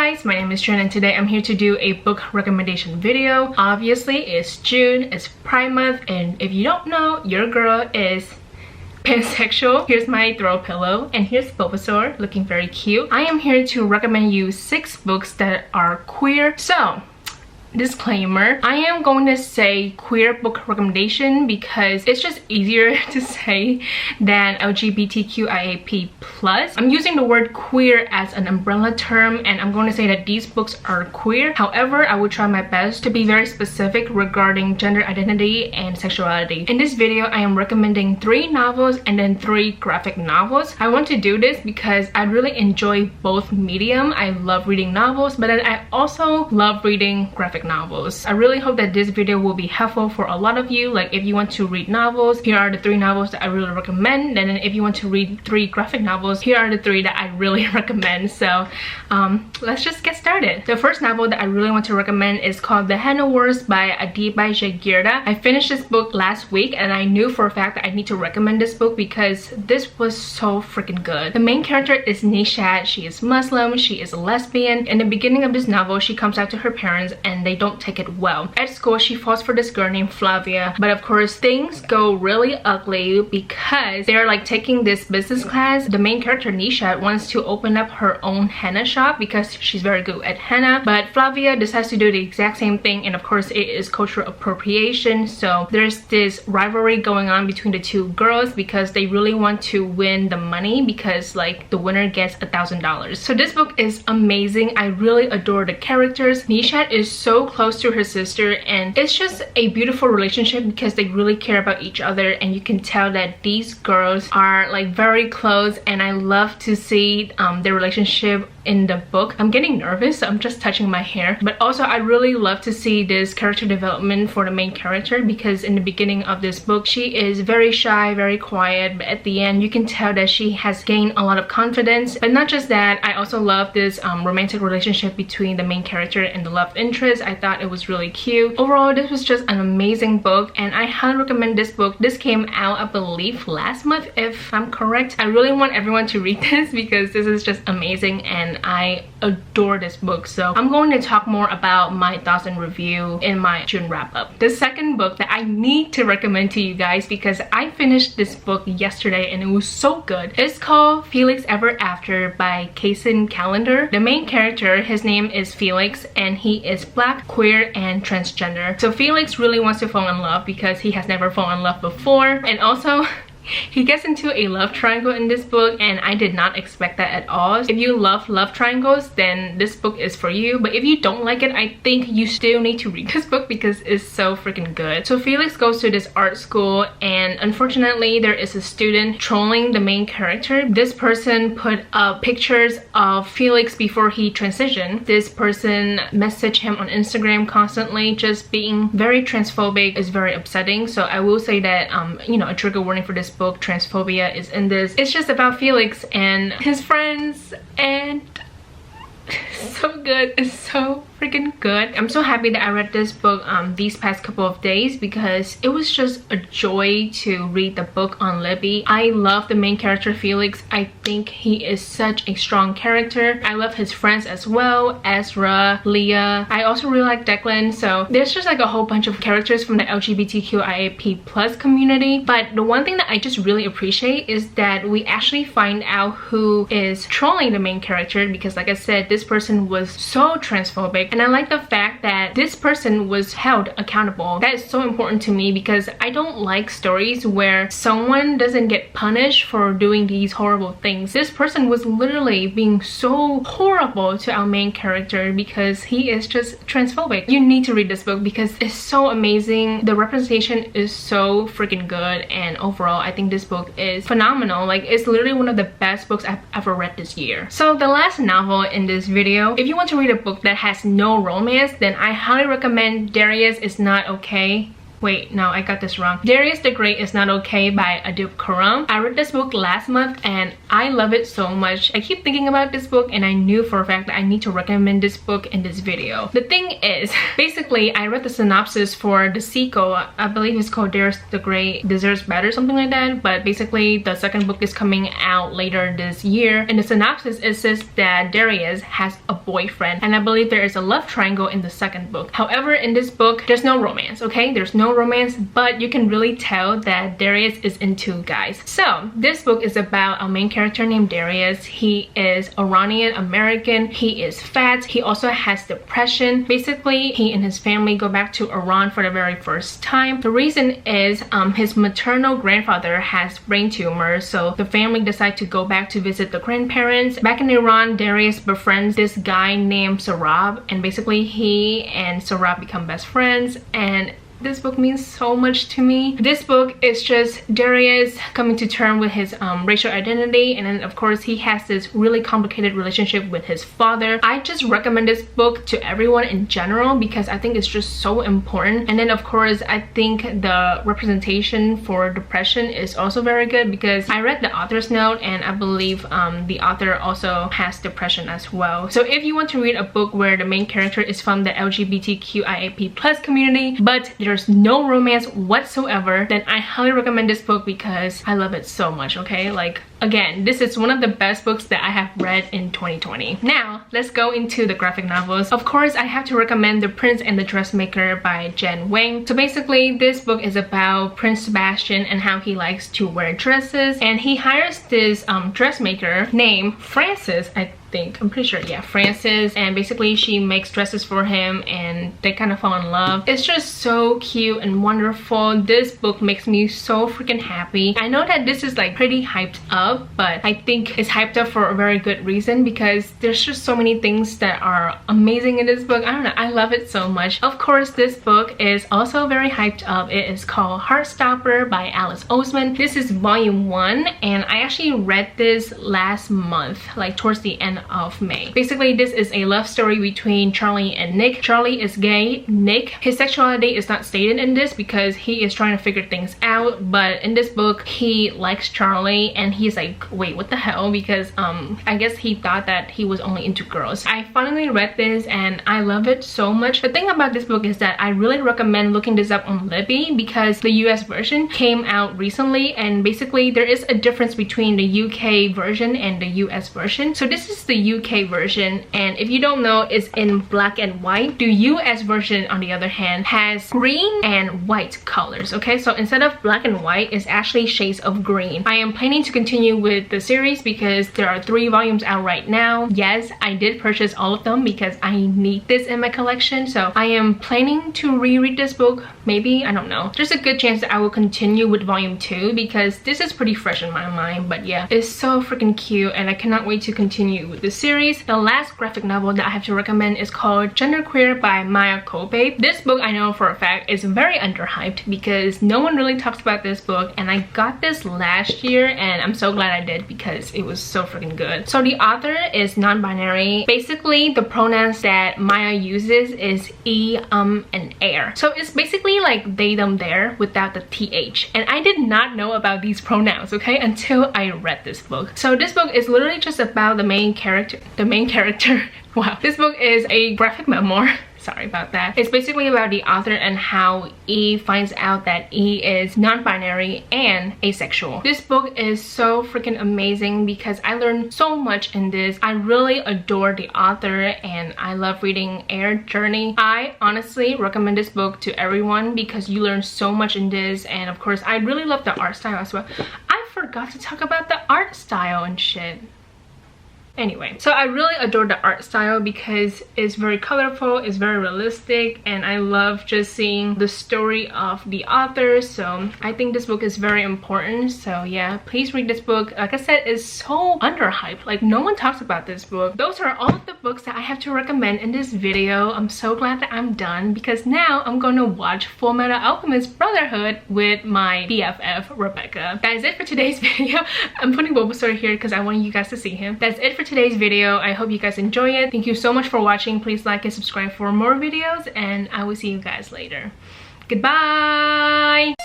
guys, my name is Trinh and today I'm here to do a book recommendation video. Obviously it's June, it's Pride Month, and if you don't know, your girl is pansexual. Here's my throw pillow and here's Bulbasaur looking very cute. I am here to recommend you 6 books that are queer. So disclaimer, I am going to say queer book recommendation because it's just easier to say than LGBTQIAP+. I'm using the word queer as an umbrella term and I'm going to say that these books are queer. However, I will try my best to be very specific regarding gender identity and sexuality. In this video, I am recommending 3 novels and then 3 graphic novels. I want to do this because I really enjoy both medium. I love reading novels, but then I also love reading graphic novels. I really hope that this video will be helpful for a lot of you. Like if you want to read novels, here are the 3 novels that I really recommend, and then if you want to read 3 graphic novels, here are the 3 that I really recommend. So let's just get started. The first novel that I really want to recommend is called The Henna Wars by Adibai Jagirda. I finished this book last week and I knew for a fact that I need to recommend this book because this was so freaking good. The main character is Nishat. She is Muslim, she is a lesbian. In the beginning of this novel, she comes out to her parents and they don't take it well. At school, she falls for this girl named Flavia, but of course things go really ugly because they're like taking this business class. The main character Nishat wants to open up her own henna shop because she's very good at henna, but Flavia decides to do the exact same thing, and of course it is cultural appropriation. So there's this rivalry going on between the 2 girls because they really want to win the money because like the winner gets $1,000. So this book is amazing. I really adore the characters. Nishat is so close to her sister and it's just a beautiful relationship because they really care about each other, and you can tell that these girls are like very close, and I love to see their relationship in the book. I'm getting nervous, so I'm just touching my hair. But also I really love to see this character development for the main character because in the beginning of this book she is very shy, very quiet, but at the end you can tell that she has gained a lot of confidence. But not just that, I also love this romantic relationship between the main character and the love interest. I thought it was really cute. Overall, this was just an amazing book and I highly recommend this book. This came out I believe last month if I'm correct. I really want everyone to read this because this is just amazing and I adore this book. So I'm going to talk more about my thoughts and review in my June wrap up. The second book that I need to recommend to you guys because I finished this book yesterday and it was so good. It's called Felix Ever After by Kason Calendar. The main character, his name is Felix and he is black, queer, and transgender. So Felix really wants to fall in love because he has never fallen in love before, and also he gets into a love triangle in this book and I did not expect that at all. If you love love triangles, then this book is for you, but if you don't like it, I think you still need to read this book because it's so freaking good. So Felix goes to this art school and unfortunately there is a student trolling the main character. This person put up pictures of Felix before he transitioned. This person messaged him on Instagram constantly. Just being very transphobic is very upsetting. So I will say that you know, a trigger warning for this book, transphobia is in this. It's just about Felix and his friends and so good. It's so freaking good. I'm so happy that I read this book these past couple of days because it was just a joy to read the book on Libby. I love the main character Felix. I think he is such a strong character. I love his friends as well, Ezra, Leah. I also really like Declan. So there's just like a whole bunch of characters from the LGBTQIAP+ community. But the one thing that I just really appreciate is that we actually find out who is trolling the main character because like I said, this person was so transphobic. And I like the fact that this person was held accountable. That is so important to me because I don't like stories where someone doesn't get punished for doing these horrible things. This person was literally being so horrible to our main character because he is just transphobic. You need to read this book because it's so amazing. The representation is so freaking good, and overall I think this book is phenomenal. Like it's literally one of the best books I've ever read this year. So the last novel in this video, if you want to read a book that has no romance, then I highly recommend Darius Is Not Okay. Wait, no, I got this wrong. Darius the Great is Not Okay by Adib Khorram. I read this book last month and I love it so much. I keep thinking about this book and I knew for a fact that I need to recommend this book in this video. The thing is, basically, I read the synopsis for the sequel. I believe it's called Darius the Great Deserves Better, something like that. But basically, the second book is coming out later this year. In the synopsis, it says that Darius has a boyfriend. And I believe there is a love triangle in the second book. However, in this book, there's no romance, okay? There's no romance, but you can really tell that Darius is into guys. So this book is about a main character named Darius. He is Iranian American. He is fat. He also has depression. Basically, he and his family go back to Iran for the very first time. The reason is his maternal grandfather has brain tumor, so the family decide to go back to visit the grandparents. Back in Iran, Darius befriends this guy named Sarab, and basically he and Sarab become best friends, and this book means so much to me. This book is just Darius coming to terms with his racial identity, and then of course he has this really complicated relationship with his father. I just recommend this book to everyone in general because I think it's just so important. And then of course I think the representation for depression is also very good because I read the author's note and I believe the author also has depression as well. So if you want to read a book where the main character is from the LGBTQIAP+ community but there's no romance whatsoever, then I highly recommend this book because I love it so much, okay? Like, again, this is one of the best books that I have read in 2020. Now, let's go into the graphic novels. Of course, I have to recommend The Prince and the Dressmaker by Jen Wang. So basically, this book is about Prince Sebastian and how he likes to wear dresses, and he hires this dressmaker named Frances, I'm pretty sure, yeah, Frances, and basically she makes dresses for him and they kind of fall in love. It's just so cute and wonderful. This book makes me so freaking happy. I know that this is like pretty hyped up, but I think it's hyped up for a very good reason because there's just so many things that are amazing in this book. I don't know, I love it so much. Of course, this book is also very hyped up. It is called Heartstopper by Alice Oseman. This is volume 1 and I actually read this last month, like towards the end of May. Basically, this is a love story between Charlie and Nick. Charlie is gay. Nick, his sexuality is not stated in this because he is trying to figure things out, but in this book he likes Charlie and he's like, wait, what the hell? Because I guess he thought that he was only into girls. I finally read this and I love it so much. The thing about this book is that I really recommend looking this up on Libby because the US version came out recently, and basically there is a difference between the UK version and the US version. So this is the UK version, and if you don't know, it's in black and white. The US version, on the other hand, has green and white colors, okay? So instead of black and white, it's actually shades of green. I am planning to continue with the series because there are 3 volumes out right now. Yes, I did purchase all of them because I need this in my collection, so I am planning to reread this book. Maybe, I don't know. There's a good chance that I will continue with volume 2 because this is pretty fresh in my mind, but yeah, it's so freaking cute and I cannot wait to continue with the series. The last graphic novel that I have to recommend is called Genderqueer by Maya Kobe. This book, I know for a fact, is very underhyped because no one really talks about this book, and I got this last year and I'm so glad I did because it was so freaking good. So the author is non-binary. Basically, the pronouns that Maya uses is e, and air. So it's basically like they, them, there without the th, and I did not know about these pronouns, okay, until I read this book. So this book is literally just about the main character. Wow, this book is a graphic memoir. Sorry about that. It's basically about the author and how E finds out that E is non-binary and asexual. This book is so freaking amazing because I learned so much in this. I really adore the author and I love reading Air Journey. I honestly recommend this book to everyone because you learn so much in this, and of course I really love the art style as well. I forgot to talk about the art style and shit. Anyway, so I really adore the art style because it's very colorful, it's very realistic, and I love just seeing the story of the author. So I think this book is very important. So yeah, please read this book. Like I said, it's so underhyped. Like, no one talks about this book. Those are all of the books that I have to recommend in this video. I'm so glad that I'm done because now I'm going to watch Fullmetal Alchemist Brotherhood with my BFF, Rebecca. That is it for today's video. I'm putting Bulbasaur here because I want you guys to see him. That's it for today's video. I hope you guys enjoy it. Thank you so much for watching. Please like and subscribe for more videos, and I will see you guys later. Goodbye!